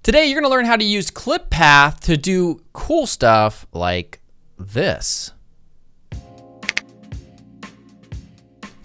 Today you're going to learn how to use clip path to do cool stuff like this. Hey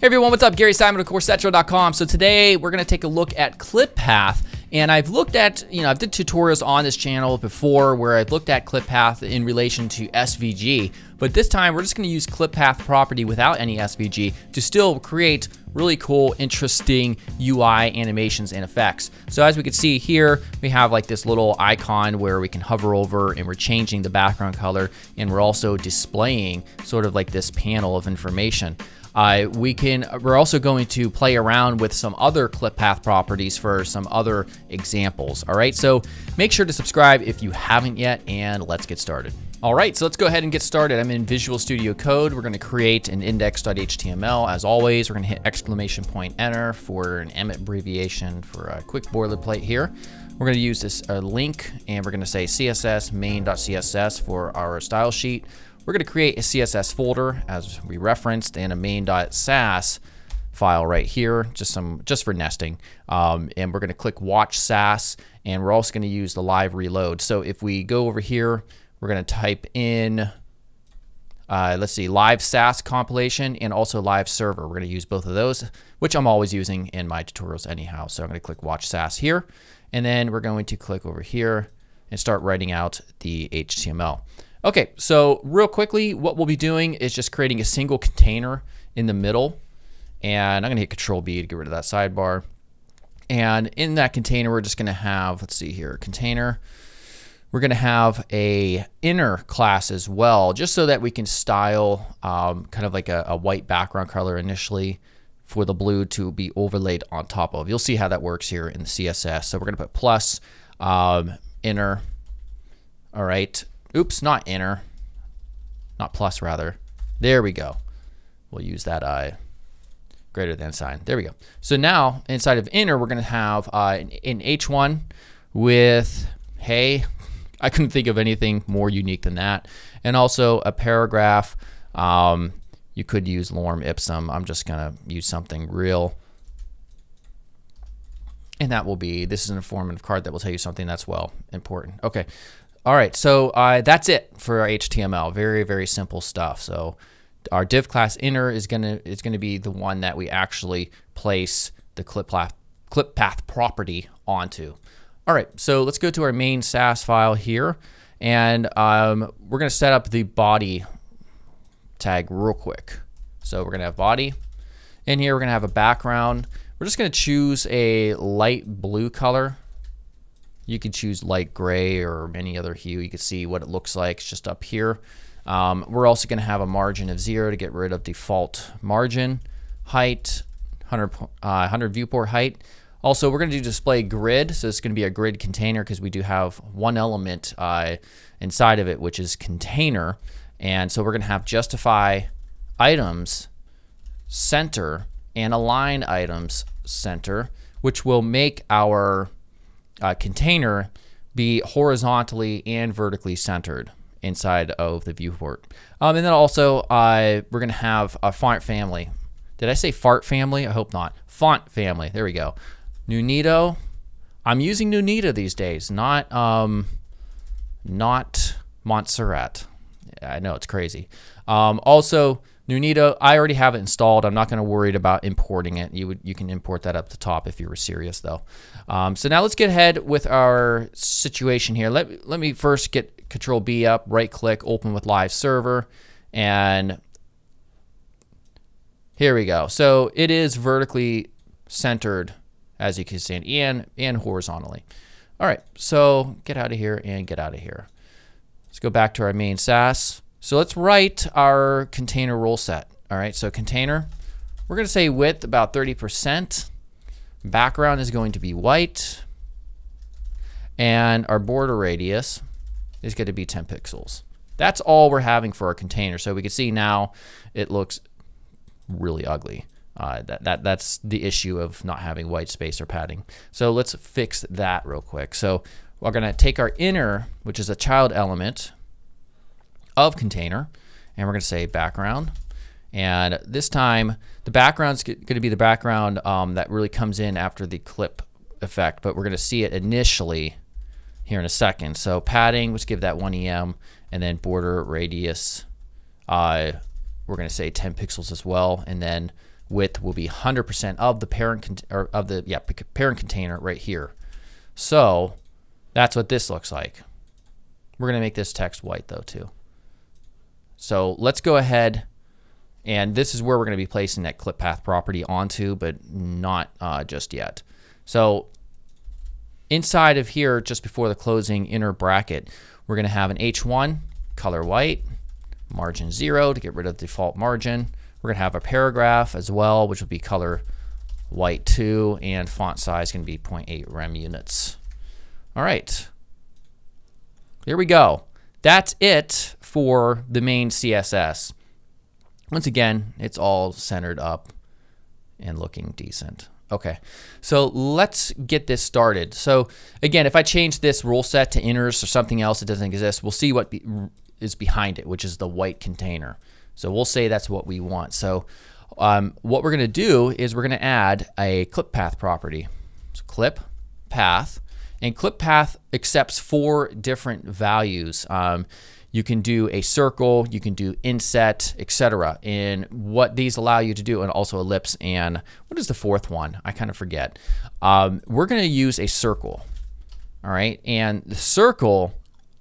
everyone, what's up? Gary Simon of CourseCentral.com. So today we're going to take a look at clip path. And I've looked at, I've did tutorials on this channel before where I've looked at clip path in relation to SVG. But this time we're just going to use clip path property without any SVG to still create really cool, interesting UI animations and effects. So as we can see here, we have like this little icon where we can hover over and we're changing the background color, and we're also displaying sort of like this panel of information. We're also going to play around with some other clip path properties for some other examples. All right, so make sure to subscribe if you haven't yet, and let's get started. All right, so let's go ahead and get started. I'm in Visual Studio Code. We're going to create an index.html. As always, we're going to hit exclamation point enter for an Emmet abbreviation for a quick boilerplate here. We're going to use this link, and we're going to say CSS main.css for our style sheet. We're going to create a CSS folder as we referenced, and a main.sass file right here, just for nesting. And we're going to click watch sass, and we're also going to use the live reload. So if we go over here, we're going to type in, let's see, live sass compilation and also live server. We're going to use both of those, which I'm always using in my tutorials anyhow. So I'm going to click watch sass here, and then we're going to click over here and start writing out the HTML. Okay, so real quickly, what we'll be doing is just creating a single container in the middle, and I'm gonna hit Control B to get rid of that sidebar. And in that container, we're just gonna have, let's see here, container. We're gonna have a inner class as well, just so that we can style kind of like a white background color initially for the blue to be overlaid on top of. You'll see how that works here in the CSS. So we're gonna put plus inner, all right. Oops, not inner, not plus rather. There we go. We'll use that greater than sign. There we go. So now inside of inner, we're going to have an H1 with hey. I couldn't think of anything more unique than that. And also a paragraph. You could use lorem ipsum. I'm just going to use something real. And that will be, this is an informative card that will tell you something that's well important. Okay. All right, so that's it for our HTML. Very, very simple stuff. So our div class inner is gonna be the one that we actually place the clip path property onto. All right, so let's go to our main Sass file here, and we're gonna set up the body tag real quick. So we're gonna have body. In here, we're gonna have a background. We're just gonna choose a light blue color. You can choose light gray or any other hue. You can see what it looks like. It's just up here. We're also going to have a margin of 0 to get rid of default margin. Height, 100 viewport height. Also, we're going to do display grid. So it's going to be a grid container because we do have one element inside of it, which is container. And so we're going to have justify items center and align items center, which will make our container be horizontally and vertically centered inside of the viewport. And then also we're going to have a font family. Did I say fart family? I hope not. Font family. There we go. Nunito. I'm using Nunita these days, not Montserrat. I know, it's crazy. Also, Nunito, I already have it installed. I'm not going to worry about importing it. You can import that up the top if you were serious though. So now let's get ahead with our situation here. Let me first get Control B up, right click, open with live server, and here we go. So it is vertically centered, as you can see, and horizontally. All right, so get out of here and get out of here. Let's go back to our main Sass. So let's write our container rule set. All right, so container, we're going to say width about 30%. Background is going to be white. And our border radius is going to be 10 pixels. That's all we're having for our container. So we can see now it looks really ugly. That's the issue of not having white space or padding. So let's fix that real quick. So we're going to take our inner, which is a child element of container, and we're going to say background. And this time, the background's going to be the background that really comes in after the clip effect, but we're going to see it initially here in a second. So padding, let's give that 1 EM, and then border radius, we're going to say 10 pixels as well, and then width will be 100% of the parent container right here. So that's what this looks like. We're going to make this text white though too. So let's go ahead, and this is where we're going to be placing that clip path property onto, but not just yet. So inside of here, just before the closing inner bracket, we're going to have an H1, color white, margin 0 to get rid of default margin. We're going to have a paragraph as well, which will be color white 2, and font size going to be 0.8 rem units. All right. There we go. That's it for the main CSS. Once again, it's all centered up and looking decent. Okay, so let's get this started. So again, if I change this rule set to inners or something else that doesn't exist, we'll see what is behind it, which is the white container. So we'll say that's what we want. So what we're going to do is we're going to add a clip path property. So clip path, and clip path accepts 4 different values. You can do a circle, you can do inset, etc. And what these allow you to do, and also ellipse, and what is the 4th one? I kind of forget. We're going to use a circle. All right, and the circle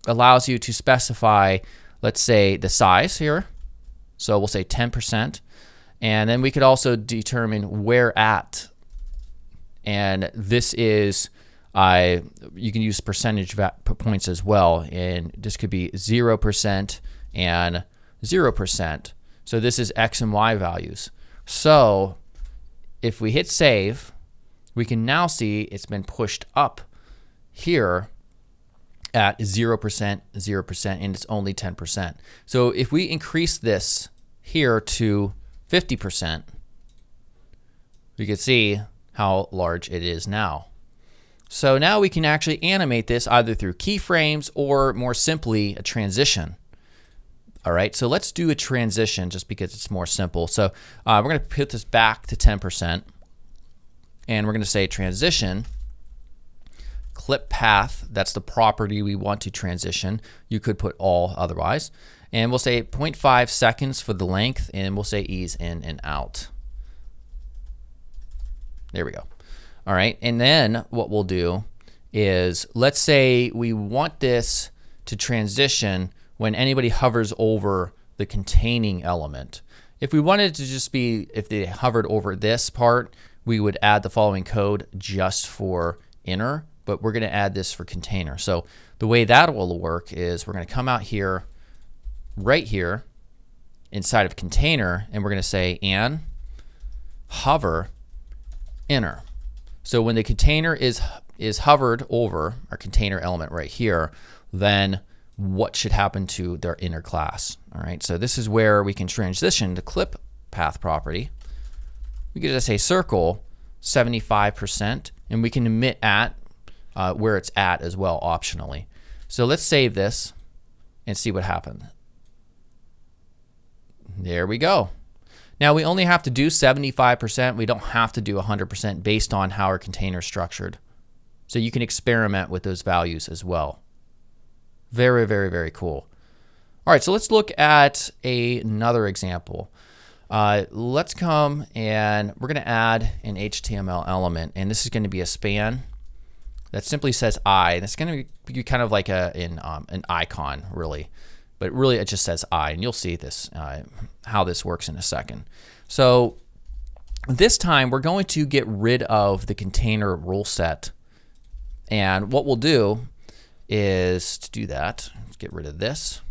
allows you to specify, let's say, the size here. So we'll say 10%, and then we could also determine where at, and this is you can use percentage points as well, and this could be 0% and 0%. So this is X and Y values. So if we hit save, we can now see it's been pushed up here at 0%, 0%, and it's only 10%. So if we increase this here to 50%, we can see how large it is now. So now we can actually animate this either through keyframes or more simply a transition. All right, so let's do a transition just because it's more simple. So we're going to put this back to 10%, and we're going to say transition clip path. That's the property we want to transition. You could put all otherwise. And we'll say 0.5 seconds for the length, and we'll say ease in and out. There we go. All right, and then what we'll do is, let's say we want this to transition when anybody hovers over the containing element. If we wanted it to just be, if they hovered over this part, we would add the following code just for inner, but we're going to add this for container. So the way that will work is we're going to come out here, right here, inside of container, and we're going to say and hover inner. So when the container is hovered over our container element right here, then what should happen to their inner class? All right, so this is where we can transition the clip path property. We could just say circle 75%, and we can emit at where it's at as well, optionally. So let's save this and see what happened. There we go. Now we only have to do 75%. We don't have to do 100% based on how our container is structured. So you can experiment with those values as well. Very, very, very cool. All right, so let's look at another example. Let's come and we're going to add an HTML element, and this is going to be a span that simply says I. And it's going to be kind of like an icon, really. But really it just says I, and you'll see this how this works in a second. So this time we're going to get rid of the container rule set, and what we'll do is to do that, let's get rid of this.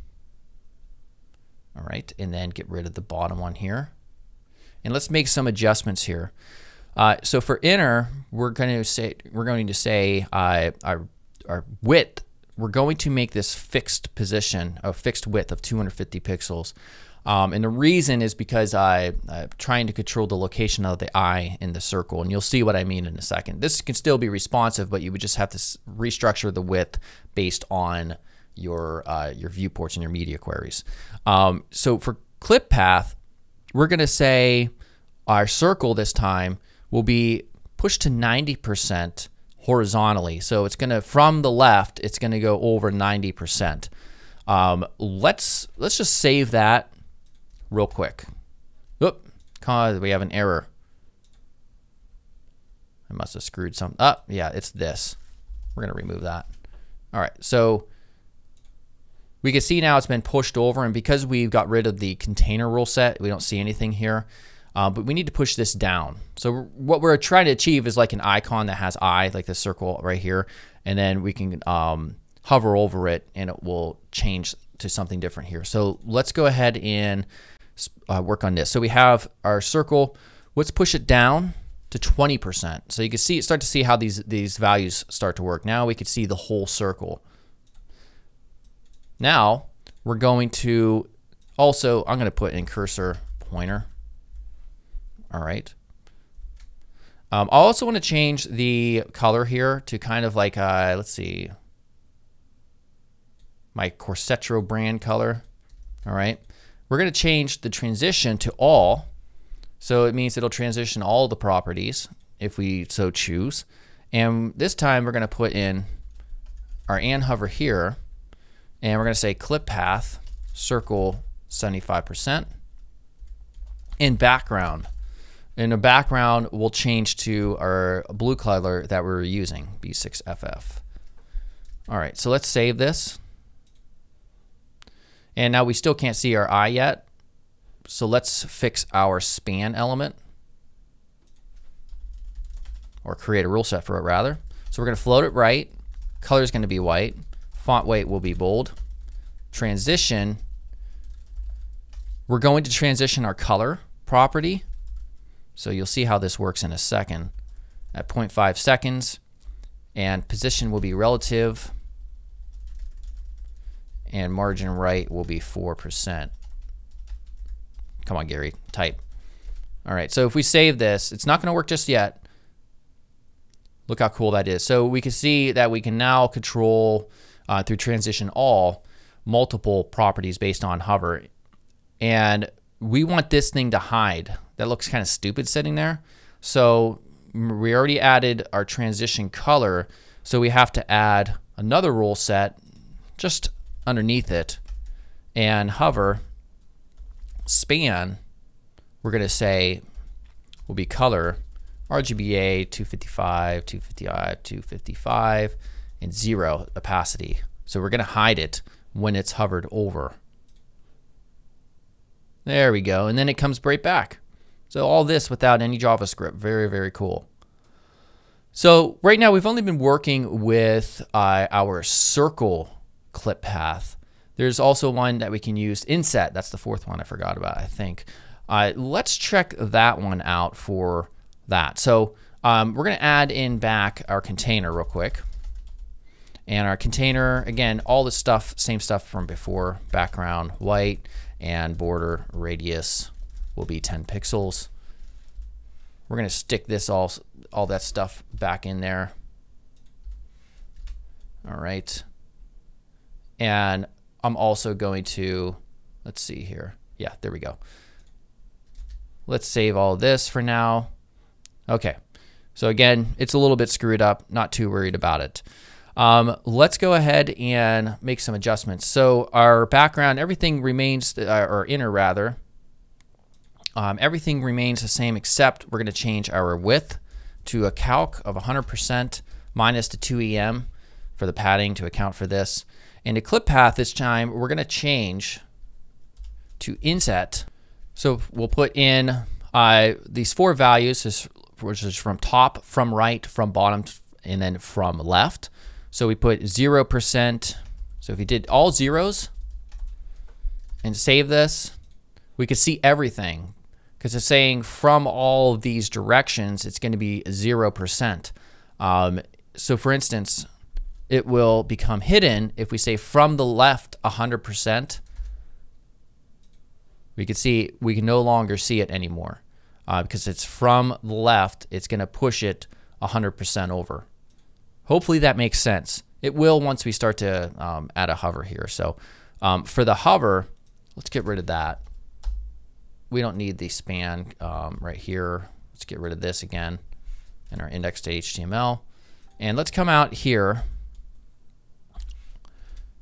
All right, and then get rid of the bottom one here, and let's make some adjustments here. So for inner, we're going to say our width. We're going to make this fixed position, a fixed width of 250 pixels. And the reason is because I'm trying to control the location of the eye in the circle, and you'll see what I mean in a second. This can still be responsive, but you would just have to restructure the width based on your viewports and your media queries. So for clip path, we're going to say our circle this time will be pushed to 90% horizontally. So it's gonna, from the left, it's gonna go over 90%. Let's just save that real quick. Oop, cause we have an error. I must have screwed something up. Yeah, it's this. We're gonna remove that. All right, so we can see now it's been pushed over, and because we've got rid of the container rule set, we don't see anything here. But we need to push this down. So what we're trying to achieve is like an icon that has eye, like the circle right here, and then we can hover over it and it will change to something different here. So let's go ahead and work on this. So we have our circle. Let's push it down to 20%. So you can see, start to see how these values start to work. Now we can see the whole circle. Now we're going to also, I'm going to put in cursor pointer. All right. I also want to change the color here to kind of like, let's see, my Corsetro brand color. All right. We're going to change the transition to all. So it means it'll transition all the properties if we so choose. And this time we're going to put in our and hover here, and we're going to say clip path circle 75%. In background. And the background will change to our blue color that we're using, B6FF. All right, so let's save this. And now we still can't see our eye yet. So let's fix our span element, or create a rule set for it rather. So we're going to float it right. Color is going to be white. Font weight will be bold. Transition, we're going to transition our color property. So you'll see how this works in a second. At 0.5 seconds, and position will be relative, and margin right will be 4%. Come on, Gary, type. All right, so if we save this, it's not going to work just yet. Look how cool that is. So we can see that we can now control through transition all multiple properties based on hover, and we want this thing to hide. That looks kind of stupid sitting there. So we already added our transition color, so we have to add another rule set just underneath it, and hover span, we're going to say will be color RGBA 255, 255, 255, and 0 opacity. So we're going to hide it when it's hovered over. There we go, and then it comes right back. So all this without any JavaScript. Very, very cool. So right now we've only been working with our circle clip path. There's also one that we can use, inset. That's the fourth one I forgot about, I think. Let's check that one out for that. So we're going to add in back our container real quick. And our container, again, all the stuff, same stuff from before, background white, and border radius will be 10 pixels. We're going to stick this all that stuff back in there. All right. And I'm also going to, let's see here. Yeah, there we go. Let's save all this for now. Okay. So again, it's a little bit screwed up. Not too worried about it. Let's go ahead and make some adjustments. So our background, everything remains, or inner rather, everything remains the same, except we're going to change our width to a calc of 100% minus the 2EM for the padding to account for this. And the clip path this time, we're going to change to inset. So we'll put in these 4 values, which is from top, from right, from bottom, and then from left. So we put 0%. So if you did all zeros and save this, we could see everything, because it's saying from all of these directions, it's going to be 0%. So for instance, it will become hidden if we say from the left 100%. We can see, we can no longer see it anymore because it's from the left. It's going to push it 100% over. Hopefully that makes sense. It will once we start to add a hover here. So for the hover, let's get rid of that. We don't need the span right here. Let's get rid of this again in our index.html. And let's come out here,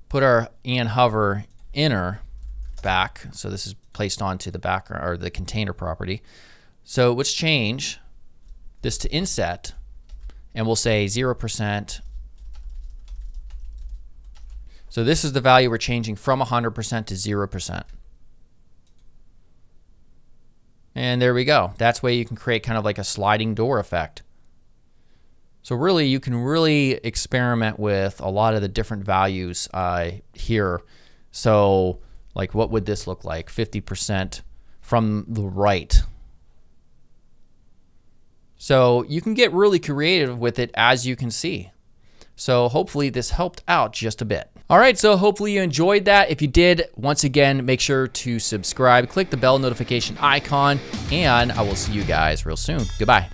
put our and hover inner back. So this is placed onto the background or the container property. So let's change this to inset, and we'll say 0%. So this is the value we're changing from 100% to 0%. And there we go. That's where you can create kind of like a sliding door effect. So really, you can really experiment with a lot of the different values here. So like, what would this look like? 50% from the right. So you can get really creative with it, as you can see. So hopefully this helped out just a bit. All right, so hopefully you enjoyed that. If you did, once again, make sure to subscribe, click the bell notification icon, and I will see you guys real soon. Goodbye.